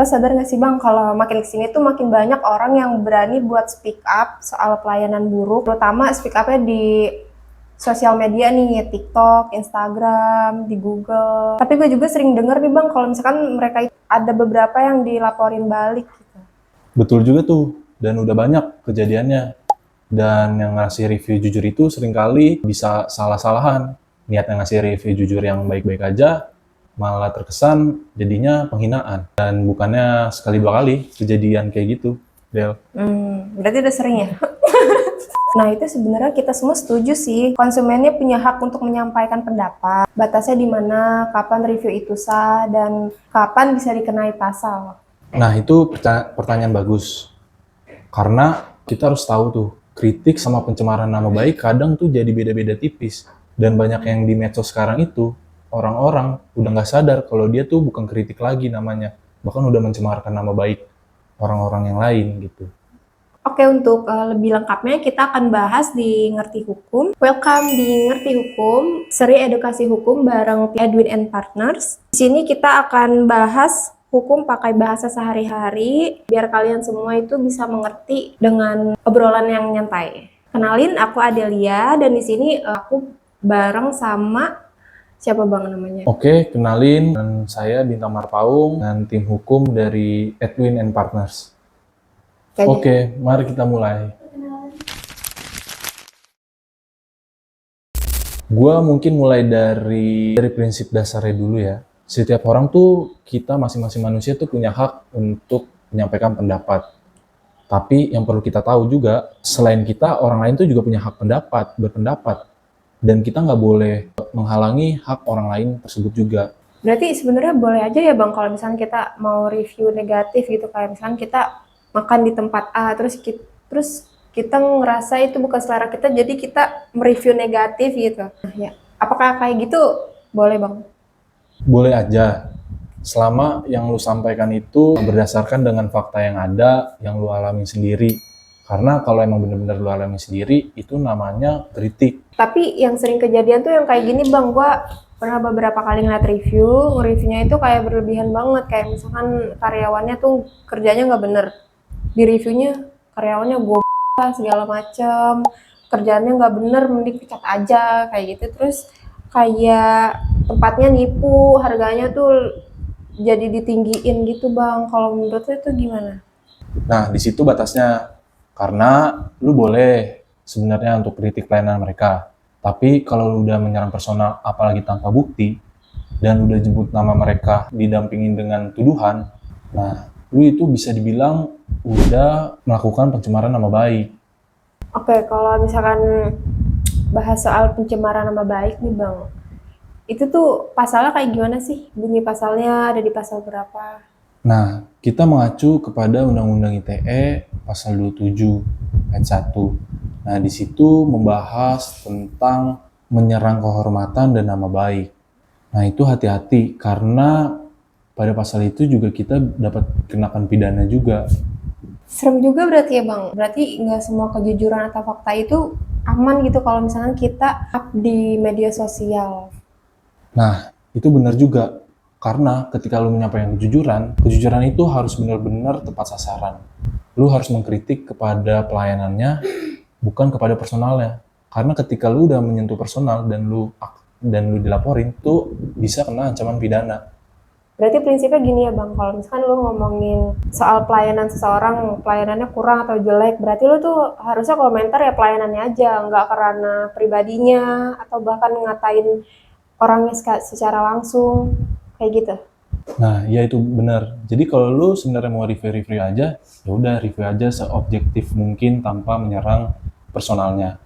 Lo sadar nggak sih Bang, kalau makin kesini tuh makin banyak orang yang berani buat speak up soal pelayanan buruk, terutama speak up-nya di sosial media nih, TikTok, Instagram, di Google. Tapi gue juga sering denger nih Bang, kalau misalkan mereka ada beberapa yang dilaporin balik gitu. Betul juga tuh, dan udah banyak kejadiannya. Dan yang ngasih review jujur itu seringkali bisa salah-salahan. Niatnya ngasih review jujur yang baik-baik aja, malah terkesan jadinya penghinaan. Dan bukannya sekali dua kali kejadian kayak gitu, Del. Berarti udah sering ya? Nah itu sebenarnya kita semua setuju sih, konsumennya punya hak untuk menyampaikan pendapat. Batasnya di mana, kapan review itu sah, dan kapan bisa dikenai pasal. Nah itu pertanyaan bagus. Karena kita harus tahu tuh, kritik sama pencemaran nama baik kadang tuh jadi beda-beda tipis. Dan banyak yang di medsos sekarang itu, orang-orang udah nggak sadar kalau dia tuh bukan kritik lagi namanya. Bahkan udah mencemarkan nama baik orang-orang yang lain gitu. Oke, untuk lebih lengkapnya kita akan bahas di Ngerti Hukum. Welcome di Ngerti Hukum, seri edukasi hukum bareng Edwin and Partners. Di sini kita akan bahas hukum pakai bahasa sehari-hari, biar kalian semua itu bisa mengerti dengan obrolan yang nyantai. Kenalin, aku Adelia, dan di sini aku bareng sama siapa Bang namanya? Oke, kenalin, dan saya Bintang Marpaung dan tim hukum dari Edwin and Partners. Oke, mari kita mulai. Gua mungkin mulai dari prinsip dasarnya dulu ya. Setiap orang tuh, kita masing-masing manusia tuh punya hak untuk menyampaikan pendapat. Tapi yang perlu kita tahu juga, selain kita, orang lain tuh juga punya hak berpendapat. Dan kita nggak boleh menghalangi hak orang lain tersebut juga. Berarti sebenarnya boleh aja ya Bang, kalau misalnya kita mau review negatif gitu, kayak misalnya kita makan di tempat A, terus kita ngerasa itu bukan selera kita, jadi kita mereview negatif gitu. Nah, ya. Apakah kayak gitu boleh Bang? Boleh aja, selama yang lu sampaikan itu berdasarkan dengan fakta yang ada, yang lu alami sendiri. Karena kalau emang bener-bener lu alami sendiri, itu namanya kritik. Tapi yang sering kejadian tuh yang kayak gini Bang, gua pernah beberapa kali ngeliat reviewnya itu kayak berlebihan banget, kayak misalkan karyawannya tuh kerjanya nggak bener. Di reviewnya karyawannya lah segala macem, kerjaannya nggak bener, mending pecat aja kayak gitu. Terus kayak tempatnya nipu, harganya tuh jadi ditinggiin gitu Bang. Kalau menurut lu itu gimana? Nah, di situ batasnya. Karena lu boleh sebenarnya untuk kritik pelayanan mereka. Tapi kalau lu udah menyerang personal, apalagi tanpa bukti, dan udah jemput nama mereka didampingin dengan tuduhan, nah, lu itu bisa dibilang udah melakukan pencemaran nama baik. Oke, kalau misalkan bahas soal pencemaran nama baik nih Bang, itu tuh pasalnya kayak gimana sih? Bunyi pasalnya ada di pasal berapa? Nah, kita mengacu kepada Undang-Undang ITE pasal 27 ayat 1. Nah, di situ membahas tentang menyerang kehormatan dan nama baik. Nah, itu hati-hati karena pada pasal itu juga kita dapat kenakan pidana juga. Serem juga berarti ya Bang. Berarti nggak semua kejujuran atau fakta itu aman gitu kalau misalnya kita up di media sosial. Nah, itu benar juga. Karena ketika lu menyampaikan kejujuran itu harus benar-benar tepat sasaran. Lu harus mengkritik kepada pelayanannya, bukan kepada personalnya. Karena ketika lu udah menyentuh personal dan lu dilaporin, tuh bisa kena ancaman pidana. Berarti prinsipnya gini ya Bang, kalau misalkan lu ngomongin soal pelayanan seseorang, pelayanannya kurang atau jelek, berarti lu tuh harusnya komentar ya pelayanannya aja, nggak karena pribadinya, atau bahkan ngatain orangnya secara langsung, kayak gitu. Nah, ya itu benar. Jadi kalau lu sebenarnya mau review aja, ya udah review aja seobjektif mungkin tanpa menyerang personalnya.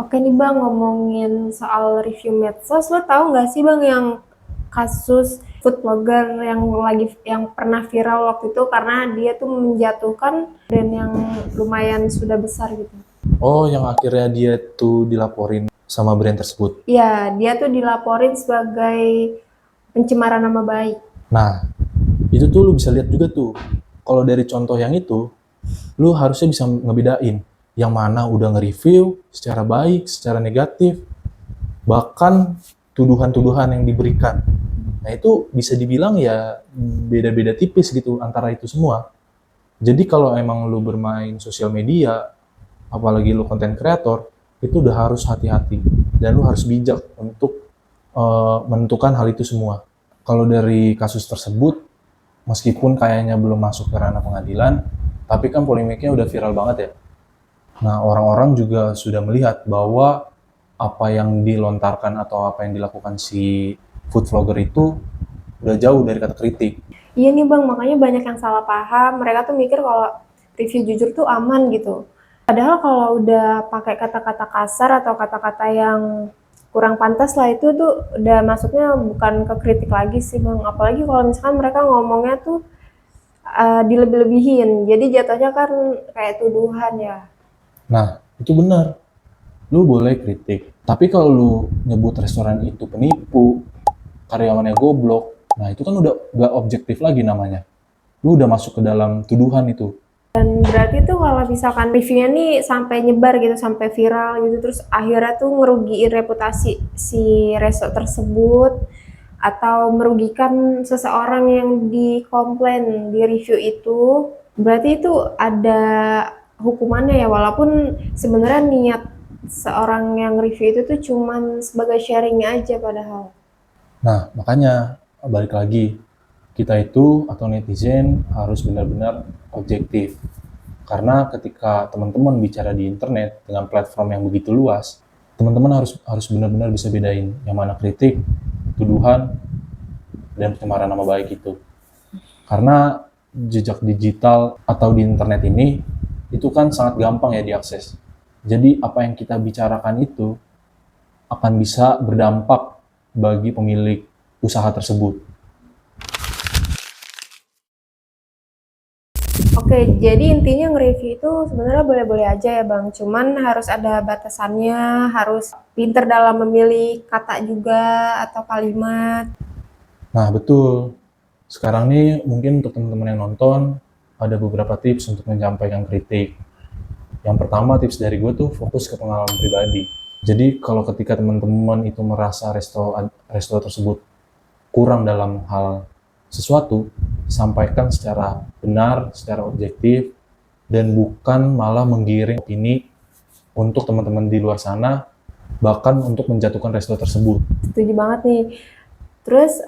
Oke nih Bang, ngomongin soal review medsos, lo tahu nggak sih Bang yang kasus food blogger yang pernah viral waktu itu karena dia tuh menjatuhkan brand yang lumayan sudah besar gitu. Oh, yang akhirnya dia tuh dilaporin sama brand tersebut. Ya, dia tuh dilaporin sebagai pencemaran nama baik. Nah, itu tuh lu bisa lihat juga tuh. Kalau dari contoh yang itu, lu harusnya bisa ngebedain yang mana udah nge-review secara baik, secara negatif, bahkan tuduhan-tuduhan yang diberikan. Nah itu bisa dibilang ya beda-beda tipis gitu antara itu semua. Jadi kalau emang lu bermain sosial media, apalagi lu konten kreator, itu udah harus hati-hati dan lu harus bijak untuk menentukan hal itu semua. Kalau dari kasus tersebut, meskipun kayaknya belum masuk ke ranah pengadilan, tapi kan polemiknya udah viral banget ya. Nah, orang-orang juga sudah melihat bahwa apa yang dilontarkan atau apa yang dilakukan si food vlogger itu udah jauh dari kata kritik. Iya nih Bang, makanya banyak yang salah paham. Mereka tuh mikir kalau review jujur tuh aman gitu. Padahal kalau udah pakai kata-kata kasar atau kata-kata yang kurang pantas lah, itu tuh udah masuknya bukan ke kritik lagi sih Bang. Apalagi kalau misalkan mereka ngomongnya tuh dilebih-lebihin. Jadi jatuhnya kan kayak tuduhan ya. Nah, itu benar. Lu boleh kritik. Tapi kalau lu nyebut restoran itu penipu, karyawannya goblok, nah itu kan udah gak objektif lagi namanya. Lu udah masuk ke dalam tuduhan itu. Dan berarti tuh kalau misalkan reviewnya nih sampai nyebar gitu, sampai viral gitu, terus akhirnya tuh ngerugiin reputasi si resto tersebut, atau merugikan seseorang yang dikomplain di review itu, berarti itu ada hukumannya ya, walaupun sebenarnya niat seorang yang review itu tuh cuman sebagai sharing aja padahal. Nah, makanya balik lagi, kita itu atau netizen harus benar-benar objektif. Karena ketika teman-teman bicara di internet dengan platform yang begitu luas, teman-teman harus benar-benar bisa bedain yang mana kritik, tuduhan, dan pencemaran nama baik itu. Karena jejak digital atau di internet ini itu kan sangat gampang ya diakses. Jadi apa yang kita bicarakan itu akan bisa berdampak bagi pemilik usaha tersebut. Oke, jadi intinya nge-review itu sebenarnya boleh-boleh aja ya Bang, cuman harus ada batasannya, harus pinter dalam memilih kata juga atau kalimat. Nah, betul. Sekarang nih mungkin untuk teman-teman yang nonton ada beberapa tips untuk menyampaikan kritik. Yang pertama tips dari gue tuh fokus ke pengalaman pribadi. Jadi kalau ketika teman-teman itu merasa resto tersebut kurang dalam hal sesuatu, sampaikan secara benar, secara objektif, dan bukan malah menggiring opini untuk teman-teman di luar sana, bahkan untuk menjatuhkan resto tersebut. Setuju banget nih. Terus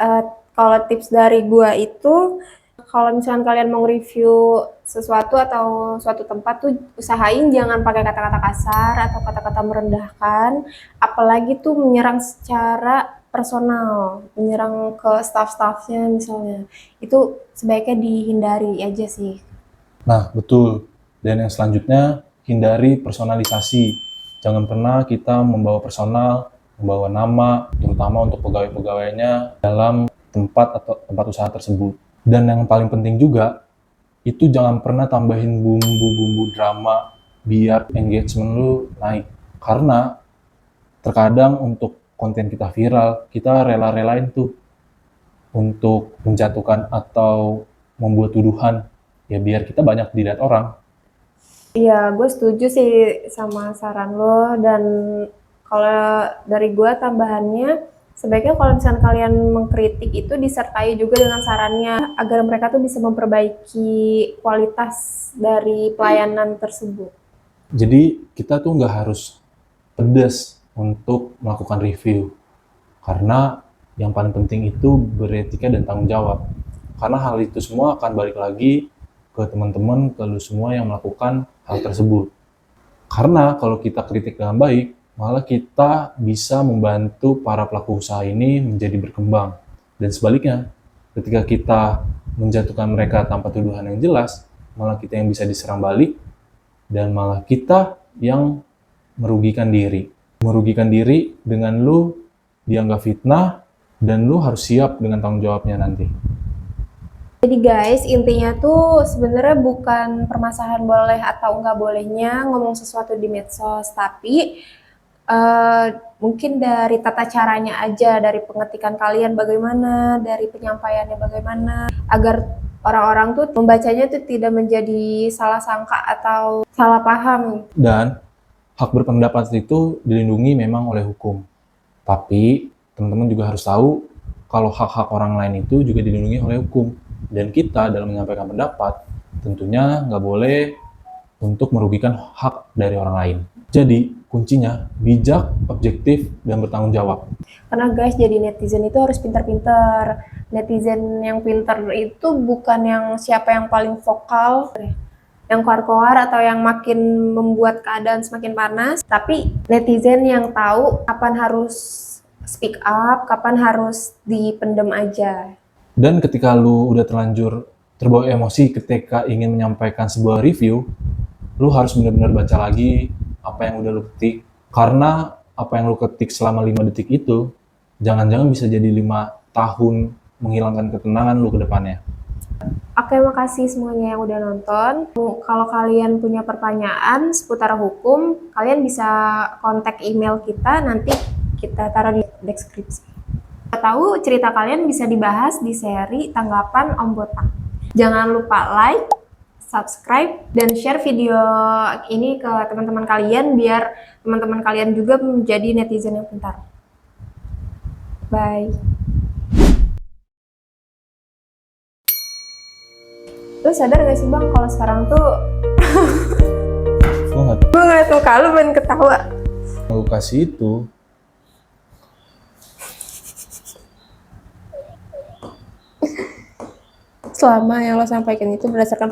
kalau tips dari gua itu, kalau misalkan kalian mau review sesuatu atau suatu tempat tuh usahain jangan pakai kata-kata kasar atau kata-kata merendahkan, apalagi tuh menyerang secara personal, menyerang ke staff-staffnya misalnya. Itu sebaiknya dihindari aja sih. Nah, betul. Dan yang selanjutnya, hindari personalisasi. Jangan pernah kita membawa personal, membawa nama, terutama untuk pegawai-pegawainya dalam tempat atau tempat usaha tersebut. Dan yang paling penting juga, itu jangan pernah tambahin bumbu-bumbu drama biar engagement lu naik. Karena terkadang untuk konten kita viral, kita rela-relain tuh untuk menjatuhkan atau membuat tuduhan ya biar kita banyak dilihat orang. Iya, gue setuju sih sama saran lo, dan kalau dari gue tambahannya, sebaiknya kalau misalnya kalian mengkritik itu disertai juga dengan sarannya agar mereka tuh bisa memperbaiki kualitas dari pelayanan tersebut. Jadi kita tuh nggak harus pedas untuk melakukan review. Karena yang paling penting itu beretika dan tanggung jawab. Karena hal itu semua akan balik lagi ke teman-teman, ke lu semua yang melakukan hal tersebut. Karena kalau kita kritik dengan baik, malah kita bisa membantu para pelaku usaha ini menjadi berkembang. Dan sebaliknya, ketika kita menjatuhkan mereka tanpa tuduhan yang jelas, malah kita yang bisa diserang balik, dan malah kita yang merugikan diri. Merugikan diri dengan lu dianggap fitnah, dan lu harus siap dengan tanggung jawabnya nanti. Jadi guys, intinya tuh sebenarnya bukan permasalahan boleh atau enggak bolehnya ngomong sesuatu di medsos, tapi mungkin dari tata caranya aja, dari pengetikan kalian bagaimana, dari penyampaiannya bagaimana, agar orang-orang tuh membacanya tuh tidak menjadi salah sangka atau salah paham. Dan hak berpendapat itu dilindungi memang oleh hukum. Tapi teman-teman juga harus tahu kalau hak-hak orang lain itu juga dilindungi oleh hukum. Dan kita dalam menyampaikan pendapat, tentunya nggak boleh untuk merugikan hak dari orang lain. Jadi, kuncinya bijak, objektif, dan bertanggung jawab. Karena guys, jadi netizen itu harus pintar-pintar. Netizen yang pintar itu bukan yang siapa yang paling vokal, yang koar-koar atau yang makin membuat keadaan semakin panas, tapi netizen yang tahu kapan harus speak up, kapan harus dipendem aja. Dan ketika lu udah terlanjur terbawa emosi ketika ingin menyampaikan sebuah review, lu harus benar-benar baca lagi apa yang udah lu ketik. Karena apa yang lu ketik selama 5 detik itu, jangan-jangan bisa jadi 5 tahun menghilangkan ketenangan lu ke depannya. Oke, makasih semuanya yang udah nonton. Kalau kalian punya pertanyaan seputar hukum, kalian bisa kontak email kita, nanti kita taruh di deskripsi. Tahu cerita kalian bisa dibahas di seri Tanggapan Om Botak. Jangan lupa like, subscribe, dan share video ini ke teman-teman kalian biar teman-teman kalian juga menjadi netizen yang pintar. Bye. Lu sadar gak sih bang kalau sekarang tuh gue ngeliat muka lu main ketawa. Lu kasih itu, Selama yang lo sampaikan itu berdasarkan